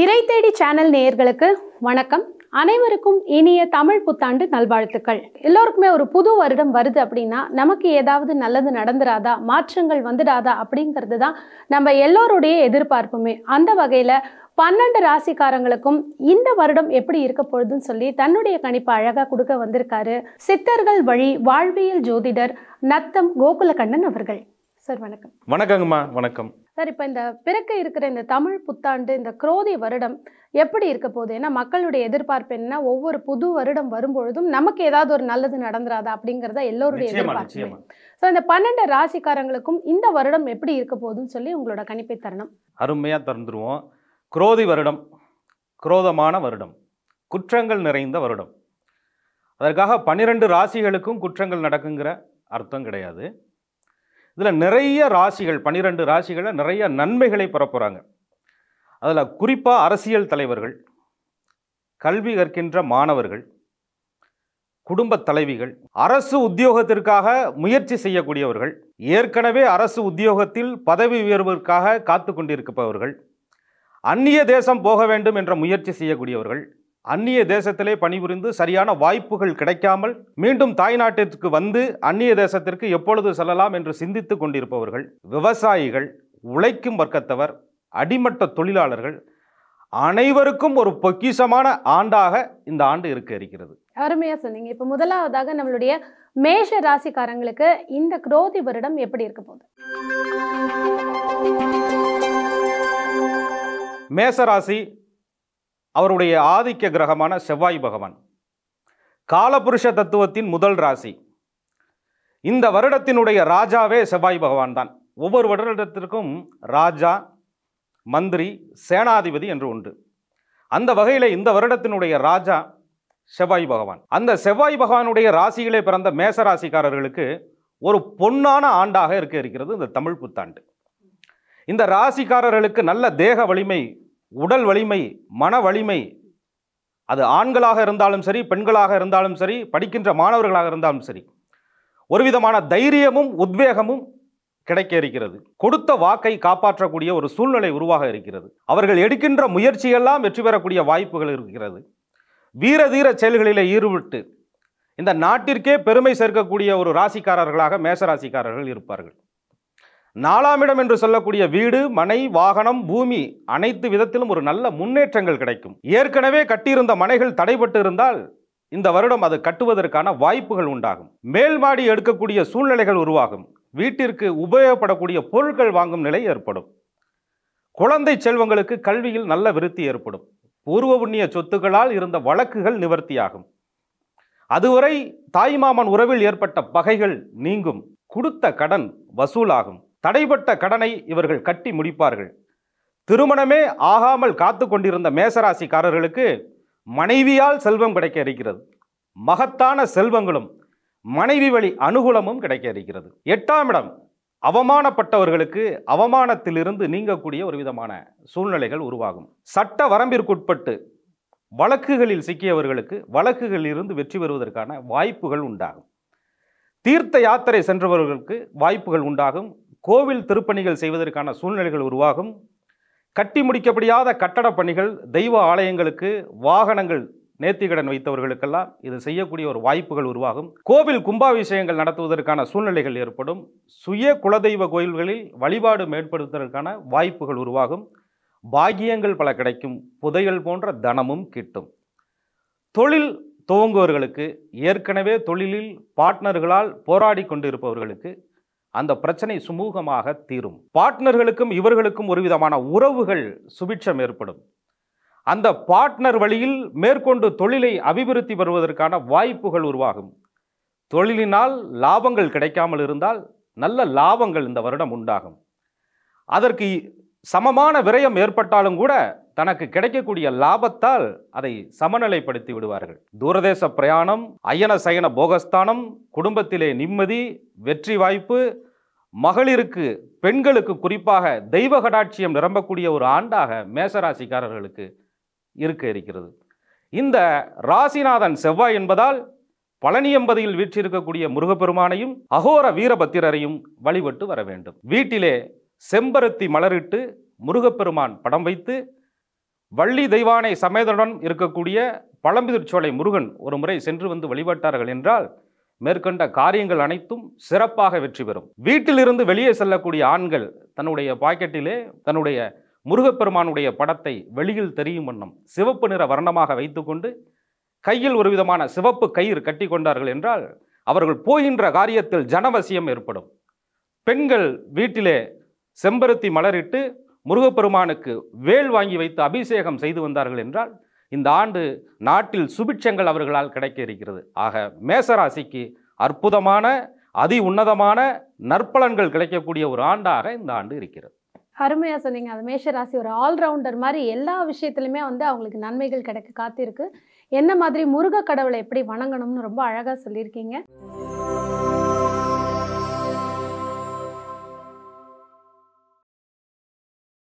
இறை தேடி சேனல் நேயர்களுக்கு வணக்கம். அனைவருக்கும் இனிய தமிழ் புத்தாண்டு நல்வாழ்த்துக்கள். எல்லோருக்குமே ஒரு புது வருடம் வருது அப்படின்னா நமக்கு ஏதாவது நல்லது நடந்துராதா, மாற்றங்கள் வந்துடாதா அப்படிங்கிறது தான் நம்ம எல்லோருடைய எதிர்பார்ப்புமே. அந்த வகையில் 12 ராசிக்காரங்களுக்கும் இந்த வருடம் எப்படி இருக்க போகுதுன்னு சொல்லி தன்னுடைய கணிப்பை அழகாக கொடுக்க வந்திருக்காரு சித்தர்கள் வழி வாழ்வியல் ஜோதிடர் நத்தம் கோகுலகண்ணன் அவர்கள். சார் வணக்கம். வணக்கங்கம்மா. வணக்கம் சார். இப்போ இந்த பிறக்க இருக்கிற இந்த தமிழ் புத்தாண்டு, இந்த குரோதி வருடம் எப்படி இருக்க போகுது? ஏன்னா மக்களுடைய எதிர்பார்ப்பு என்ன, ஒவ்வொரு புது வருடம் வரும்பொழுதும் நமக்கு ஏதாவது ஒரு நல்லது நடந்துராதா அப்படிங்கிறத எல்லோருடைய எதிர்பார்ப்பு. ஸோ இந்த 12 ராசிக்காரங்களுக்கும் இந்த வருடம் எப்படி இருக்க போகுதுன்னு சொல்லி உங்களோட கணிப்பை தரணும். அருமையாக தந்துடுவோம். குரோதி வருடம், குரோதமான வருடம், குற்றங்கள் நிறைந்த வருடம். அதற்காக 12 ராசிகளுக்கும் குற்றங்கள் நடக்குங்கிற அர்த்தம் கிடையாது. இதில் நிறைய ராசிகள், 12 ராசிகளில் நிறைய நன்மைகளை பெறப்போகிறாங்க. அதில் குறிப்பாக அரசியல் தலைவர்கள், கல்வி கற்கின்ற மாணவர்கள், குடும்பத் தலைவிகள், அரசு உத்தியோகத்திற்காக முயற்சி செய்யக்கூடியவர்கள், ஏற்கனவே அரசு உத்தியோகத்தில் பதவி உயர்விற்காக காத்து கொண்டிருப்பவர்கள், அந்நிய தேசம் போக வேண்டும் என்ற முயற்சி செய்யக்கூடியவர்கள், அந்நிய தேசத்திலே பணிபுரிந்து சரியான வாய்ப்புகள் கிடைக்காமல் மீண்டும் தாய்நாட்டிற்கு வந்து அந்நிய தேசத்திற்கு எப்பொழுது செல்லலாம் என்று சிந்தித்து கொண்டிருப்பவர்கள், விவசாயிகள், உழைக்கும் வர்க்கத்தவர், அடிமட்ட தொழிலாளர்கள் அனைவருக்கும் ஒரு பொக்கிஷமான ஆண்டாக இந்த ஆண்டு இருக்க இருக்கிறது. அருமையா சொன்னீங்க. இப்போ முதலாவதாக நம்மளுடைய மேஷ ராசிக்காரங்களுக்கு இந்த குரோதி வருடம் எப்படி இருக்க போகுது? மேசராசி அவருடைய ஆதிக்க கிரகமான செவ்வாய் பகவான், காலபுருஷ தத்துவத்தின் முதல் ராசி. இந்த வருடத்தினுடைய ராஜாவே செவ்வாய் பகவான் தான். ஒவ்வொரு வருடத்திற்கும் ராஜா, மந்திரி, சேனாதிபதி என்று உண்டு. அந்த வகையில் இந்த வருடத்தினுடைய ராஜா செவ்வாய் பகவான். அந்த செவ்வாய் பகவானுடைய ராசியிலே பிறந்த மேசராசிக்காரர்களுக்கு ஒரு பொன்னான ஆண்டாக இருக்க இருக்கிறது இந்த தமிழ் புத்தாண்டு. இந்த ராசிக்காரர்களுக்கு நல்ல தேக வலிமை, உடல் வலிமை, மன வலிமை, அது ஆண்களாக இருந்தாலும் சரி, பெண்களாக இருந்தாலும் சரி, படிக்கின்ற மாணவர்களாக இருந்தாலும் சரி, ஒரு விதமான தைரியமும் உத்வேகமும் கிடைக்க இருக்கிறது. கொடுத்த வாக்கை காப்பாற்றக்கூடிய ஒரு சூழ்நிலை உருவாக இருக்கிறது. அவர்கள் எடுக்கின்ற முயற்சியெல்லாம் வெற்றி பெறக்கூடிய வாய்ப்புகள் இருக்கிறது. வீர தீர செயல்களிலே ஈடுபட்டு இந்த நாட்டிற்கே பெருமை சேர்க்கக்கூடிய ஒரு ராசிக்காரர்களாக மேசராசிக்காரர்கள் இருப்பார்கள். 4ஆம் இடம் என்று சொல்லக்கூடிய வீடு, மனை, வாகனம், பூமி அனைத்து விதத்திலும் ஒரு நல்ல முன்னேற்றங்கள் கிடைக்கும். ஏற்கனவே கட்டியிருந்த மனைகள் தடைபட்டு இருந்தால் இந்த வருடம் அது கட்டுவதற்கான வாய்ப்புகள் உண்டாகும். மேல் மாடி எடுக்கக்கூடிய சூழ்நிலைகள் உருவாகும். வீட்டிற்கு உபயோகப்படக்கூடிய பொருட்கள் வாங்கும் நிலை ஏற்படும். குழந்தை செல்வங்களுக்கு கல்வியில் நல்ல விருத்தி ஏற்படும். பூர்வ புண்ணிய சொத்துக்களால் இருந்த வழக்குகள் நிவர்த்தியாகும். அதுவரை தாய்மாமன் உறவில் ஏற்பட்ட பகைகள் நீங்கும். கொடுத்த கடன் வசூலாகும். தடைப்பட்ட கடனை இவர்கள் கட்டி முடிப்பார்கள். திருமணமே ஆகாமல் காத்து கொண்டிருந்த மேசராசிக்காரர்களுக்கு மனைவியால் செல்வம் கிடைக்க இருக்கிறது. மகத்தான செல்வங்களும் மனைவி வழி அனுகூலமும் கிடைக்க இருக்கிறது. 8ஆம் இடம் அவமானப்பட்டவர்களுக்கு அவமானத்திலிருந்து நீங்கக்கூடிய ஒரு விதமான சூழ்நிலைகள் உருவாகும். சட்ட வரம்பிற்குட்பட்டு வழக்குகளில் சிக்கியவர்களுக்கு வழக்குகளில் இருந்து வெற்றி பெறுவதற்கான வாய்ப்புகள் உண்டாகும். தீர்த்த யாத்திரை சென்றவர்களுக்கு வாய்ப்புகள் உண்டாகும். கோவில் திருப்பணிகள் செய்வதற்கான சூழ்நிலைகள் உருவாகும். கட்டி முடிக்கப்படியாத கட்டட பணிகள், தெய்வ ஆலயங்களுக்கு வாகனங்கள் நேர்த்திக்கடன் வைத்தவர்களுக்கெல்லாம் இது செய்யக்கூடிய ஒரு வாய்ப்புகள் உருவாகும். கோவில் கும்பாபிஷேகங்கள் நடத்துவதற்கான சூழ்நிலைகள் ஏற்படும். சுய குலதெய்வ கோயில்களில் வழிபாடு மேம்படுத்துவதற்கான வாய்ப்புகள் உருவாகும். பாக்கியங்கள் பல கிடைக்கும். புதையல் போன்ற தனமும் கிட்டும். தொழில் துவங்குவவர்களுக்கு, ஏற்கனவே தொழிலில் பார்ட்னர்களால் போராடி கொண்டிருப்பவர்களுக்கு அந்த பிரச்சனை சுமூகமாக தீரும். பார்ட்னர்களுக்கும் இவர்களுக்கும் ஒரு விதமான உறவுகள் சுபிட்சம் ஏற்படும். அந்த பார்ட்னர் வழியில் மேற்கொண்டு தொழிலை அபிவிருத்தி பெறுவதற்கான வாய்ப்புகள் உருவாகும். தொழிலினால் லாபங்கள் கிடைக்காமல் இருந்தால் நல்ல லாபங்கள் இந்த வருடம் உண்டாகும். அதற்கு சமமான விரயம் ஏற்பட்டாலும் கூட தனக்கு கிடைக்கக்கூடிய லாபத்தால் அதை சமநிலைப்படுத்தி விடுவார்கள். தூரதேச பிரயாணம், அயன சயன போகஸ்தானம், குடும்பத்திலே நிம்மதி, வெற்றி வாய்ப்பு, மகளிருக்கு, பெண்களுக்கு குறிப்பாக தெய்வ கடாட்சியம் நிரம்பக்கூடிய ஒரு ஆண்டாக மேசராசிக்காரர்களுக்கு இருக்க இருக்கிறது. இந்த ராசிநாதன் செவ்வாய் என்பதால் பழனியம்பதியில் வீற்றிருக்கக்கூடிய முருகப்பெருமானையும் அகோர வீரபத்திரரையும் வழிபட்டு வர வேண்டும். வீட்டிலே செம்பருத்தி மலரிட்டு முருகப்பெருமான் படம் வைத்து வள்ளி தெய்வானை சமேதனுடன் இருக்கக்கூடிய பழமுதிர்ச்சோலை முருகன் ஒரு முறை சென்று வந்து வழிபட்டார்கள் என்றால் மேற்கண்ட காரியங்கள் அனைத்தும் சிறப்பாக வெற்றி பெறும். வீட்டிலிருந்து வெளியே செல்லக்கூடிய ஆண்கள் தன்னுடைய பாக்கெட்டிலே தன்னுடைய முருகப்பெருமானுடைய படத்தை வெளியில் தெரியும் வண்ணம் சிவப்பு நிற வர்ணமாக வைத்துக்கொண்டு கையில் ஒரு விதமான சிவப்பு கயிறு கட்டி கொண்டார்கள் என்றால் அவர்கள் போகின்ற காரியத்தில் ஜனவசியம் ஏற்படும். பெண்கள் வீட்டிலே செம்பருத்தி மலரிட்டு முருகப்பெருமானுக்கு வேல் வாங்கி வைத்து அபிஷேகம் செய்து வந்தார்கள் என்றால் இந்த ஆண்டு நாட்டில் சுபிட்சங்கள் அவர்களால் கிடைக்க இருக்கிறது. ஆக மேசராசிக்கு அற்புதமான அதி உன்னதமான நற்பலன்கள் கிடைக்கக்கூடிய ஒரு ஆண்டாக இந்த ஆண்டு இருக்கிறது. அருமையா சொன்னீங்க. அது மேஷராசி ஒரு ஆல்ரவுண்டர் மாதிரி எல்லா விஷயத்துலையுமே வந்து அவங்களுக்கு நன்மைகள் கிடைக்க காத்திருக்கு. என்ன மாதிரி முருக கடவுளை எப்படி வணங்கணும்னு ரொம்ப அழகா சொல்லியிருக்கீங்க.